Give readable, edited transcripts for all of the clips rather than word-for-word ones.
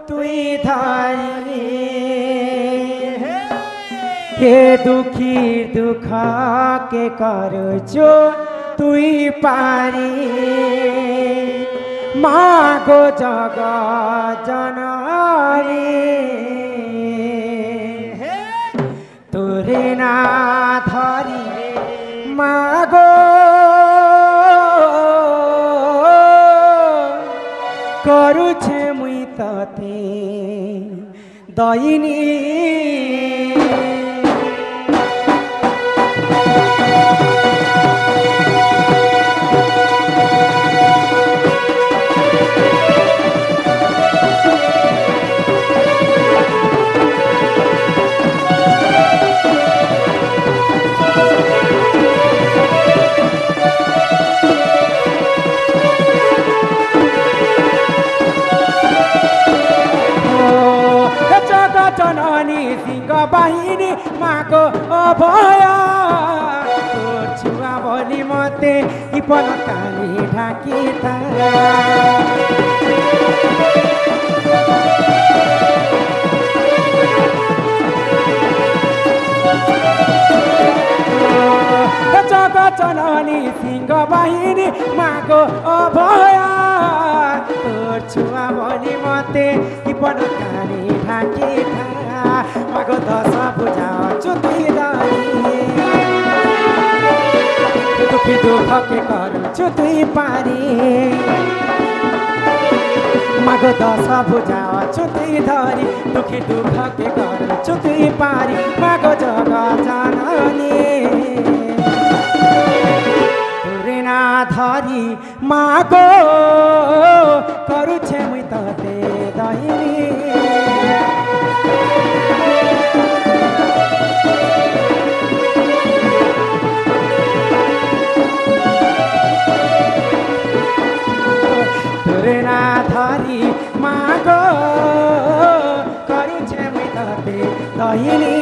তুই ধারি হে দুঃখীর দুঃখ কে করছো তুই পারি মাগো জগ জননী তোরে না ধরি মাগো করুছে মুই ততে দইনি জননী সিংহ বাহিনী মাগো অভয় তোর ছুয়া বলি মতে ইপন কালি ঢাকি জগৎ জননী সিংহ বাহিনী মাগো অভয় তোর ছুয়া বলি মতে ইপন কালি ঢাকি মাগো দশ পূজা চুতি দুঃখী দুঃখকে করছু তুই পারি মাগো দশ পূজা চুতি ধরি দুঃখী দুঃখকে করছু তুই পারি মাগো জগ জননী তোরে না ধরি মাগো করুছে মুই ততে দইনি তোরে না ধরি মাগো করুছে মুই ততে দইনি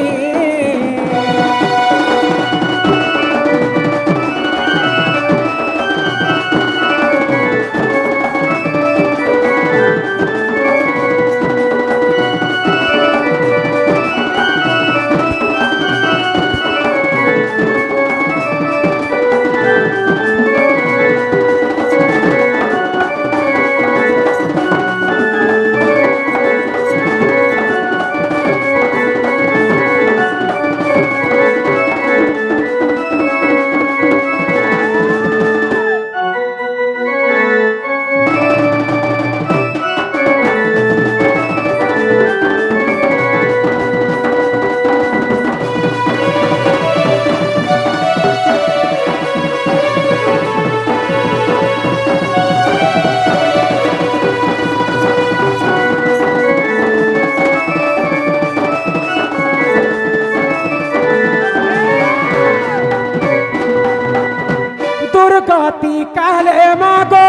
দুর্গতি কালে মাগো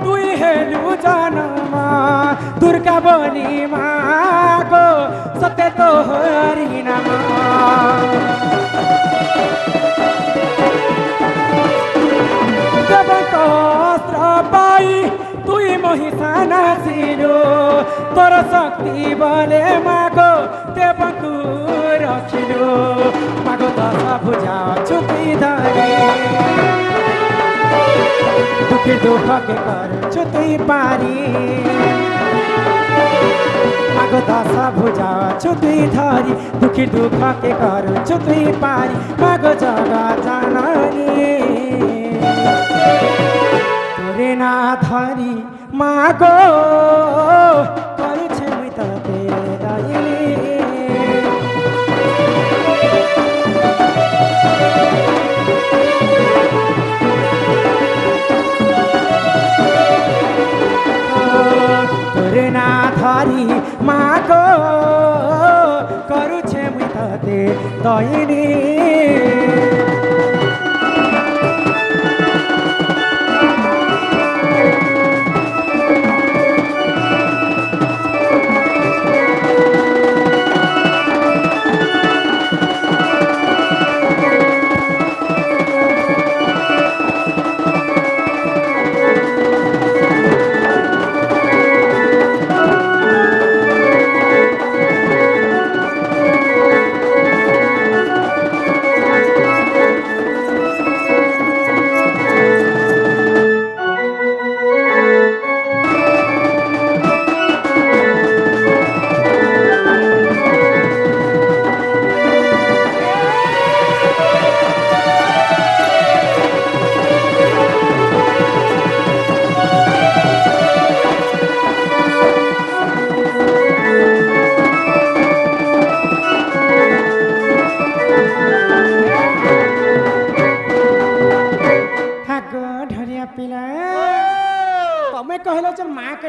তুই হেলু জন্মা দুর্গা বলি মাগো সতে তো হরি নাম দেবকস্ত্র পাই তুই মহিষা নাচিলু তোর শক্তি বলে মাগো দেবকু রখিলু মাগো দশ ভুজা ছুটি ধরি দুঃখী দুঃখকে করছু তুই পারি মাগো দশ ভুজা তুই ধরি দুঃখী দুঃখকে করছু তুই পারি মাগো জগ জননী তোরে না ধরি মাগো করছে মুই ততে দইনি তোরে না ধরি মাগো করুছে মুই ততে দইনি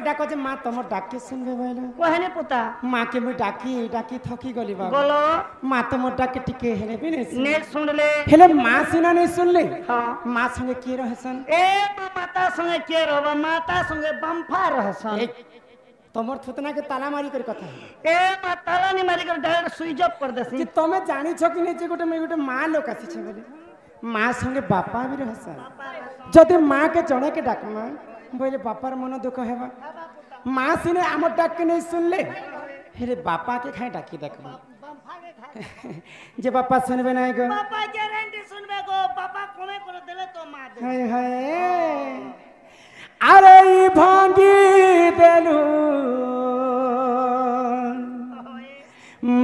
डाको जे माँ तुम डाके सुनबे बोले कहने पुता माँ के मुझे डाकी डाकी थकी गली बाबा बोलो माँ तुम डाके टिके हेले भी नहीं ने सुन ले हेले माँ सिना नहीं सुन ले हाँ माँ संगे के रहसन ए माता संगे के रहबा माता संगे बम्फा रहसन तमर थुतना के ताला मारी कर कथा ए ताला नहीं मारी कर डायरेक्ट स्विच ऑफ कर देसी कि तमे जानी छ कि नहीं जे गोटे माँ लोक आसी छ बोले माँ संगे बापा भी रहसन जदि माँ के जणे के डाकमा बोले बापार मन दुख हेबा माँ सिने आम डाक के नहीं सुन ले हेरे बापा के खाए डाकी देखबा जे बापा सुनबे नहीं गो पापा गारंटी सुनबे गो पापा कोमे कर देले तो मां दे हाय हाय अरे ई भांगी देलू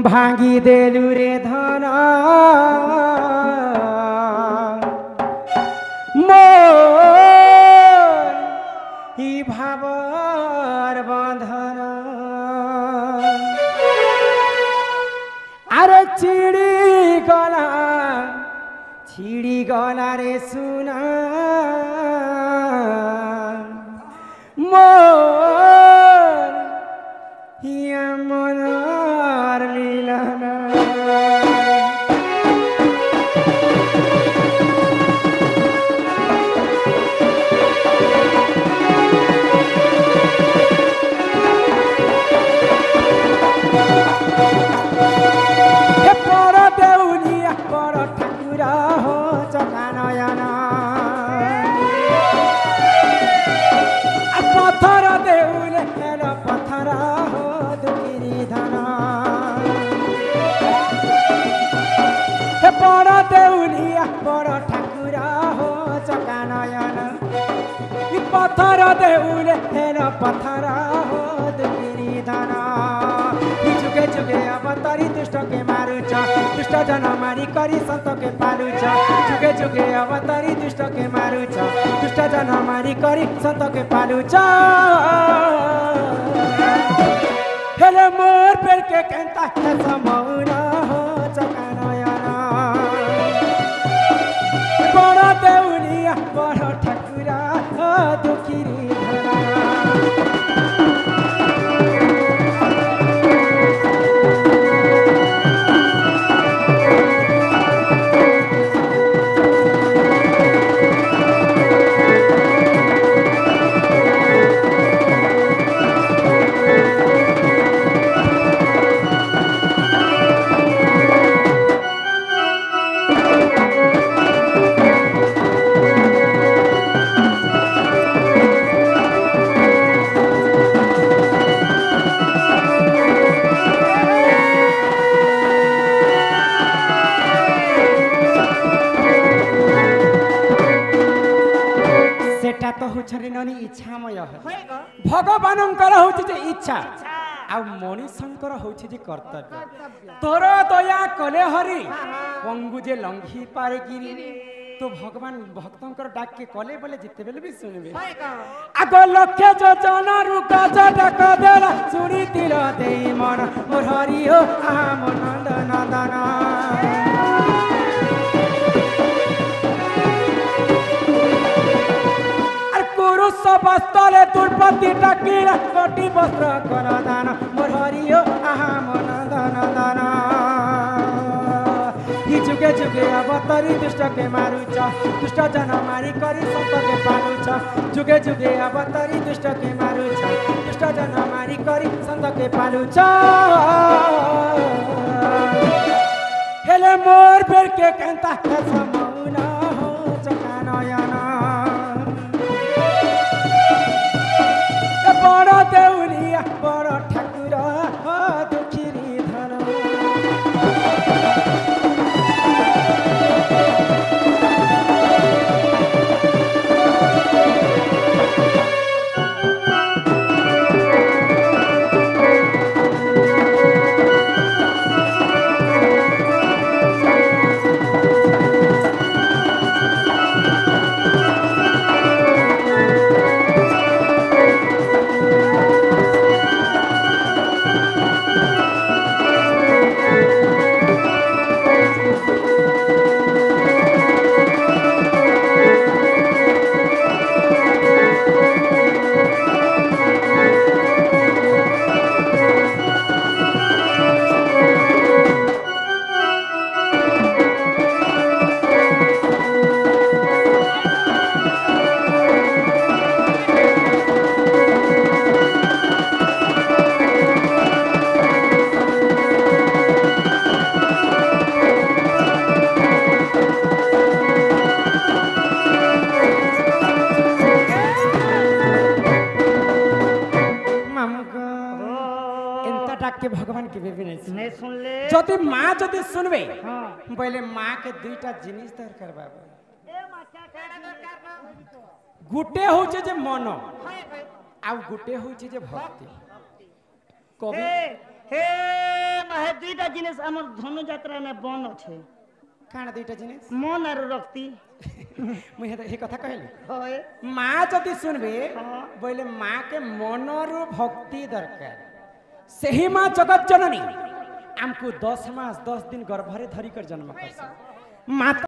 भांगी देलू रे धना मोर ई भावर बंधन अरे छिड़ी गला रे सुना मोर हिया मनर मिलना पत्थर देउले हेन पत्थर हो दुगिरी धना जुगे जुगे अवतारी दुष्ट के मारुच दुष्ट जन मारी करी संत के पालुच जुगे जुगे अवतारी दुष्ट के मारुच दुष्ट जन मारी करी संत के पालुच हेले मोर पेर के केंता समौना हो चकानयना बड़ देउलिया बड़ ठाकुरा दुखिरी धरा इच्छामय भगवानंकर होछि जे इच्छा आ मनीषंकर होछि जे कर्तव्य तोर दया कले हरि पंगु जे लंघी पारे गिरी तो भगवान भक्तंकर डाक के कले बोले जिते बेले भी सुनबे आगो लक्ष्य योजना रु गज डाक देला सुनी तिर देई मन मोर हरि हो आहा मन नंदन बस्तले तुलपति टाकिला कोटि वस्त्र कर दान मोर हरियो आहा मन धन धन ही जुगे जुगे अवतरी दुष्ट के मारुच दुष्ट जन मारी करी संत के पालुच जुगे जुगे अवतरी दुष्ट के मारुच दुष्ट जन मारी करी संत के पालुच हेले मोर फेर के केंता समौना हो चकानयना बड़ देउलिया बड़ ठाकुर दुखिरी धन डाक के भगवान के बेबी नहीं सुन नहीं सुन ले जदि माँ जदि सुनबे हाँ बोले माँ के दुईटा जिनिस दरकार बाबा ए मां क्या कर गुटे होचे जे मन आउ गुटे होचे जे भक्ति कवि हे हे माहे दुईटा जिनिस हमर धनु यात्रा में बन छे काना दुईटा जिनिस मन आरो रक्ति मुई हे कथा कहली होय माँ जदि सुनबे हाँ। बोले माँ के मनरु भक्ति दरकार सही माँ जगत जननी आमको 10 मास 10 दिन गर्भरे धरी कर जन्म करसी माता